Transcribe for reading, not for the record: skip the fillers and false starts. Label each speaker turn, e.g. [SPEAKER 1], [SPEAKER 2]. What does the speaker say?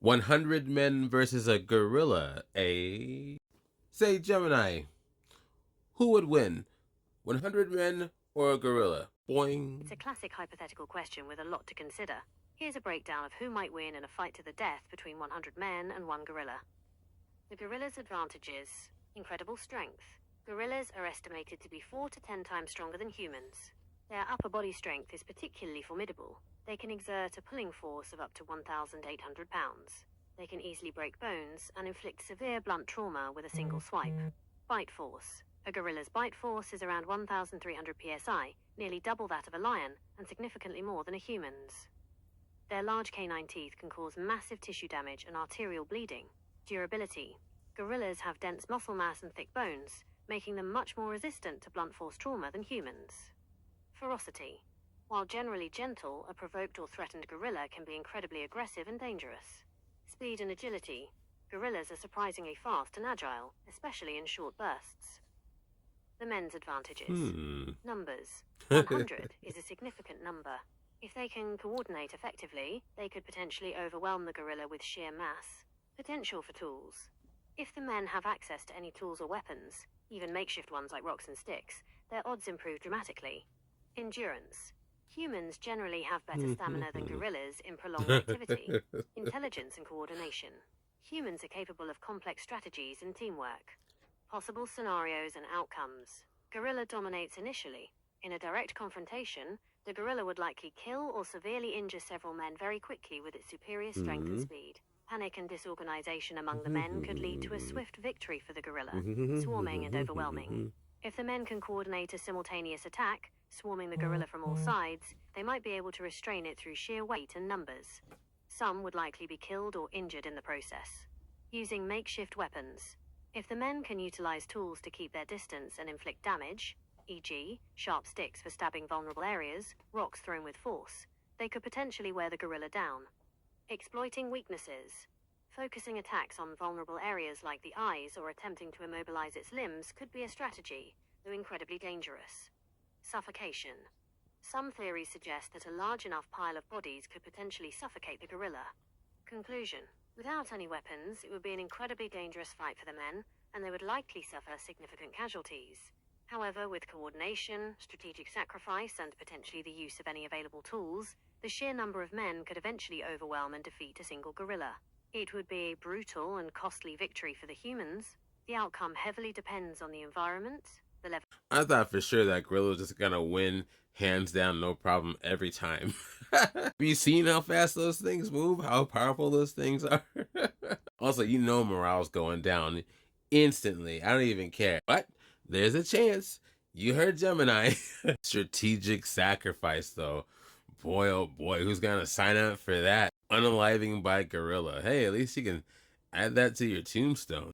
[SPEAKER 1] 100 men versus a gorilla, eh? Say, Gemini, who would win? 100 men or a gorilla? Boing.
[SPEAKER 2] It's a classic hypothetical question with a lot to consider. Here's a breakdown of who might win in a fight to the death between 100 men and one gorilla. The gorilla's advantages: incredible strength. Gorillas are estimated to be 4 to 10 times stronger than humans. Their upper body strength is particularly formidable. They can exert a pulling force of up to 1,800 pounds. They can easily break bones and inflict severe blunt trauma with a single swipe. Bite force. A gorilla's bite force is around 1,300 psi, nearly double that of a lion, and significantly more than a human's. Their large canine teeth can cause massive tissue damage and arterial bleeding. Durability. Gorillas have dense muscle mass and thick bones, making them much more resistant to blunt force trauma than humans. Ferocity. While generally gentle, a provoked or threatened gorilla can be incredibly aggressive and dangerous. Speed and agility. Gorillas are surprisingly fast and agile, especially in short bursts. The men's advantages. Numbers. 100 is a significant number. If they can coordinate effectively, they could potentially overwhelm the gorilla with sheer mass. Potential for tools. If the men have access to any tools or weapons, even makeshift ones like rocks and sticks, their odds improve dramatically. Endurance. Humans generally have better stamina than gorillas in prolonged activity. Intelligence and coordination. Humans are capable of complex strategies and teamwork. Possible scenarios and outcomes. Gorilla dominates initially. In a direct confrontation, the gorilla would likely kill or severely injure several men very quickly with its superior strength and speed. Panic and disorganization among the men could lead to a swift victory for the gorilla, swarming and overwhelming. If the men can coordinate a simultaneous attack, swarming the gorilla from all sides, they might be able to restrain it through sheer weight and numbers. Some would likely be killed or injured in the process. Using makeshift weapons. If the men can utilize tools to keep their distance and inflict damage, e.g., sharp sticks for stabbing vulnerable areas, rocks thrown with force, they could potentially wear the gorilla down. Exploiting weaknesses. Focusing attacks on vulnerable areas like the eyes or attempting to immobilize its limbs could be a strategy, though incredibly dangerous. Suffocation. Some theories suggest that a large enough pile of bodies could potentially suffocate the gorilla. Conclusion. Without any weapons, it would be an incredibly dangerous fight for the men, and they would likely suffer significant casualties. However, with coordination, strategic sacrifice, and potentially the use of any available tools, the sheer number of men could eventually overwhelm and defeat a single gorilla. It would be a brutal and costly victory for the humans. The outcome heavily depends on the environment, the level.
[SPEAKER 1] I thought for sure that gorilla was just gonna win hands down, no problem, every time. Have you seen how fast those things move? How powerful those things are? Also, morale's going down instantly. I don't even care. But there's a chance. You heard Gemini. Strategic sacrifice, though. Boy, oh boy, who's gonna sign up for that? Unaliving by gorilla. Hey, at least you can add that to your tombstone.